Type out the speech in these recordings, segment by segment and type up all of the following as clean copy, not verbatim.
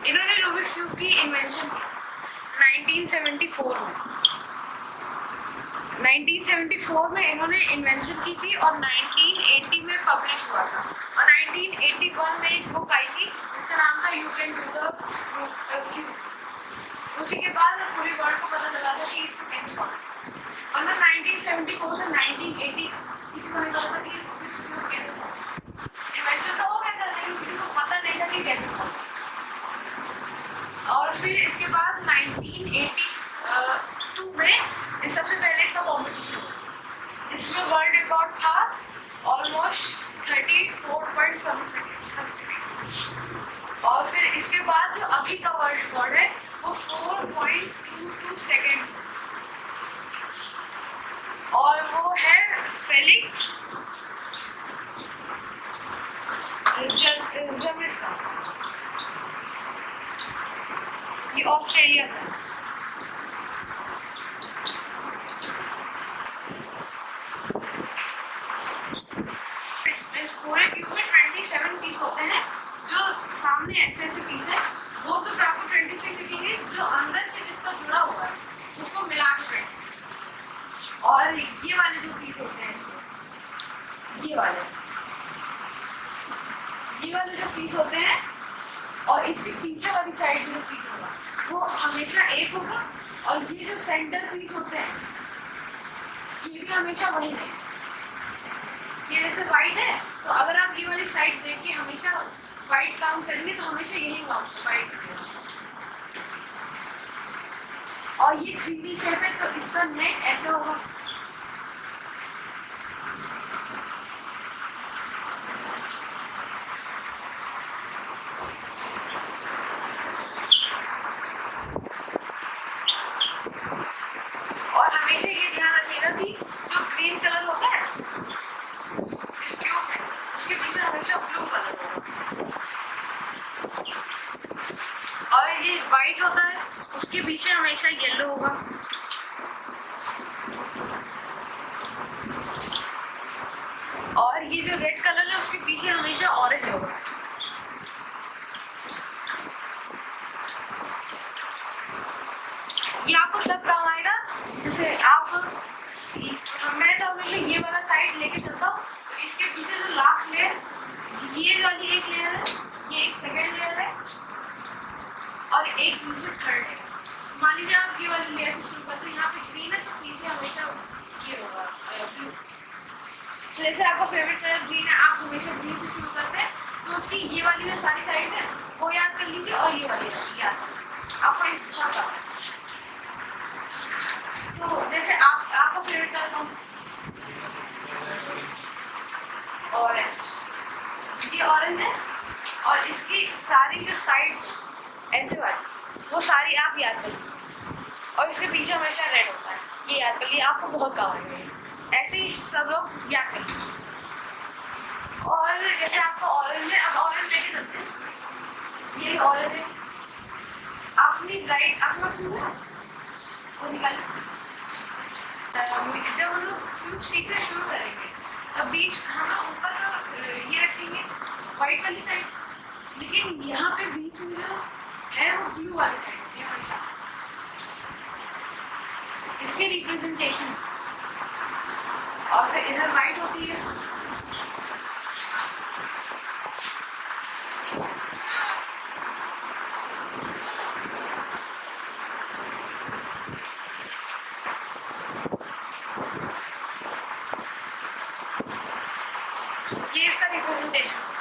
इन्होंने Rubik's cube की invention की 1974 में। 1974 में इन्होंने इन्वेंशन की थी और 1980 में पब्लिश हुआ था। और 1981 में एक बुक आई थी जिसका नाम था you can do the cube. उसी के बाद पूरी वर्ल्ड को पता लगा था कि इसको कैसे सॉल्व। और ना 1974 से 1980 किसी को नहीं पता था कि रूबिक्स क्यूब कैसे सॉल्व। इन्वेंशन तो हो गया था लेकिन किसी को पता नहीं था कि कैसे सॉल्व। और फिर इसके बाद 1982 में सबसे पहले इसका कॉम्पिटिशन हुआ जिसमें वर्ल्ड रिकॉर्ड था ऑलमोस्ट 34.7 और फिर इसके बाद जो अभी का वर्ल्ड रिकॉर्ड है वो 4.22 सेकेंड और वो है फेलिक्स का। ये ऑस्ट्रेलिया से। इस पूरे क्यूब में 27 पीस होते हैं। जो सामने ऐसे पीस है वो तो आपको 26 दिखेंगे, जो अंदर से जिसका जुड़ा हुआ है उसको मिला के 26। और ये वाले जो पीस होते हैं इसमें ये वाले जो पीस होते हैं और इसके पीछे वाली साइड में जो पीस होगा वो हमेशा एक होगा और ये जो सेंटर पीस होते हैं ये भी हमेशा वही है। ये जैसे वाइट है तो अगर आप ये वाली साइड देख के हमेशा वाइट काउंट करेंगे तो हमेशा यही वाइट और ये 3D शेप है तो इसका नेक ऐसा होगा। और हमेशा ये ध्यान रखिएगा कि जो ग्रीन कलर होता है इस क्यूब में उसके पीछे हमेशा ब्लू कलर होगा और ये वाइट होता है उसके पीछे हमेशा येलो होगा। और ये जो रेड कलर है उसके पीछे हमेशा ऑरेंज होगा। ये आपको तब काम आएगा जैसे आप मैं तो हमेशा ये वाला साइड लेके चलता हूँ तो इसके पीछे जो लास्ट लेयर ये वाली एक लेयर है, ये एक सेकेंड लेयर है और एक दूसरे थर्ड लेयर। मान लीजिए आप ये वाली लेयर से शुरू करते हैं, यहाँ पे ग्रीन है तो पीछे हमेशा ये होगा ब्लू। तो जैसे आपका फेवरेट कलर ग्रीन है आप हमेशा ग्रीन से शुरू करते हैं तो उसकी ये वाली जो सारी साइड है वो याद कर लीजिए और ये वाली याद आपको एक बहुत आता है। तो जैसे आपका फेवरेट कलर कौन सा? ऑरेंज। ये ऑरेंज है और इसकी सारी जो साइड्स ऐसे वाली वो सारी आप याद कर लीजिए और इसके पीछे हमेशा रेड होता है, ये याद कर लीजिए, आपको बहुत काम आएगा। ऐसे ही सब लोग याद कर लीजिए। और जैसे आपका ऑरेंज है अब ऑरेंज लेके चलते हैं। ये ऑरेंज है, अपनी राइट अपना क्यूब है वो निकालें। जब हम लोग क्यूब सीखना शुरू करेंगे तब बीच हम लोग ऊपर तो ये रखेंगे वाइट वाली साइड, लेकिन यहाँ पे बीच में जो है वो ब्लू वाली साइड है हमेशा, इसके रिप्रेजेंटेशन। और फिर इधर वाइट होती है ये इसका रिप्रेजेंटेशन होगा।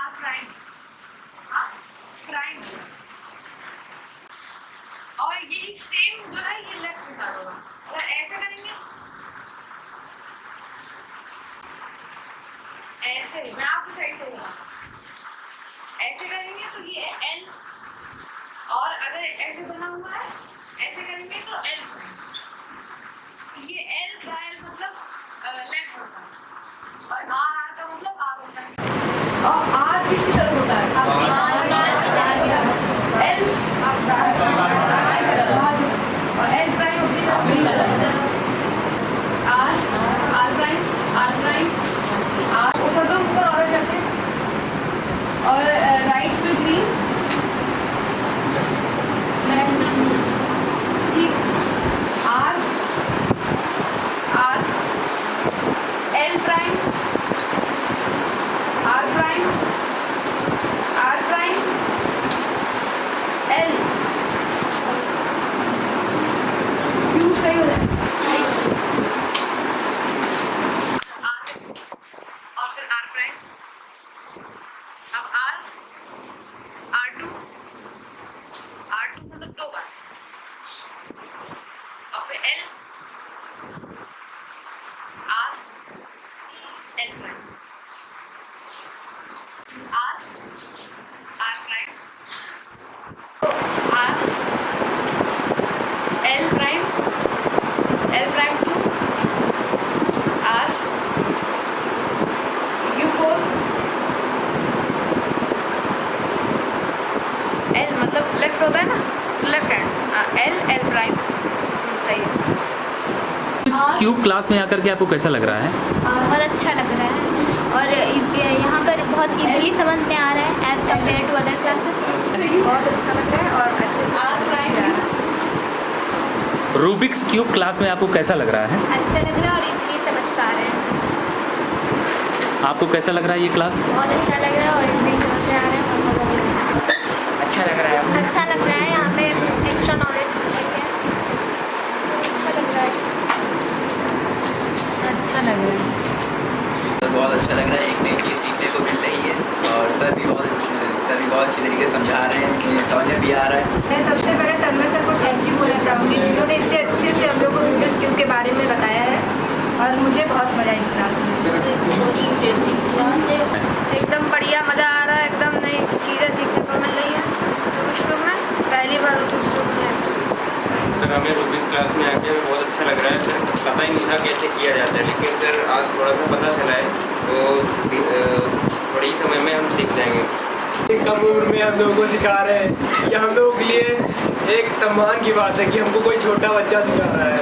R prime, prime. और यही सेम जो है ये लेफ्ट होता होगा। अगर ऐसे करेंगे, ऐसे मैं आपकी साइड से बोला, ऐसे करेंगे तो ये एल, और अगर ऐसे बना हुआ है ऐसे करेंगे तो एल प्राइम। ये एल का एल मतलब लेफ्ट होता है, और आर आर का मतलब आर होता है। और आर किसकी तरफ होता है? एल और एल प्राइम होती है अपनी तरफ। R R prime, R prime, R वो सब लोग ऊपर ऑर्डर करते हैं। और राइट पे ग्रीन, ठीक, R R, L prime, R prime, R prime, L, क्यू सही हो जाए, आर और फिर आर प्राइम। अब आर, R2 मतलब 2 बार, और फिर L, R, L prime, R, R prime, R, L prime, L prime 2, R, U4, L मतलब लेफ्ट होता है ना, left hand, L L prime, सही है। इस क्यूब क्लास में आकर के आपको कैसा लग रहा है? बहुत अच्छा लग रहा है, और यहाँ पर बहुत इजीली समझ में आ रहा है as compare to other classes. बहुत अच्छा लग रहा है और अच्छे से R prime, Rubik's cube class में आपको कैसा लग रहा है? अच्छा लग रहा है और इजीली समझ पा रहे हैं। आपको कैसा लग रहा है ये क्लास? बहुत अच्छा लग रहा है और इजीली समझ में आ रहा है। अच्छा लग रहा है। अच्छा लग रहा है, यहाँ पे एक्स्ट्रा नॉलेज मिलेगी। अच्छा लग रहा है, अच्छा लग रहा है। बहुत अच्छा लग रहा है, एक नई चीज़ सीखने को मिल रही है, और सर भी बहुत अच्छी तरीके से समझा रहे हैं, मुझे समझ भी आ रहा है। मैं सबसे पहले तन्मय सर को थैंक यू बोलना चाहूँगी, जिन्होंने इतने अच्छे से हम लोग को रूबिक्स क्यूब के बारे में बताया है, और मुझे बहुत मज़ा इस क्लास में। एकदम बढ़िया, मज़ा आ रहा है, एकदम नई चीज़ें सीखने को मिल रही है रूबिक्स क्यूब में। पहली बार रूबिक्स क्यूब में ऐसा सीखा। सर हमें रूबिक्स क्लास में आके हमें बहुत अच्छा लग रहा है। सर पता ही नहीं था कैसे किया जाता है, लेकिन सर आज थोड़ा सा पता चला है, तो थोड़ी ही समय में हम सीख जाएंगे। कम उम्र में हम लोगों को सिखा रहे हैं, ये हम लोगों के लिए एक सम्मान की बात है कि हमको कोई छोटा बच्चा सिखा रहा है।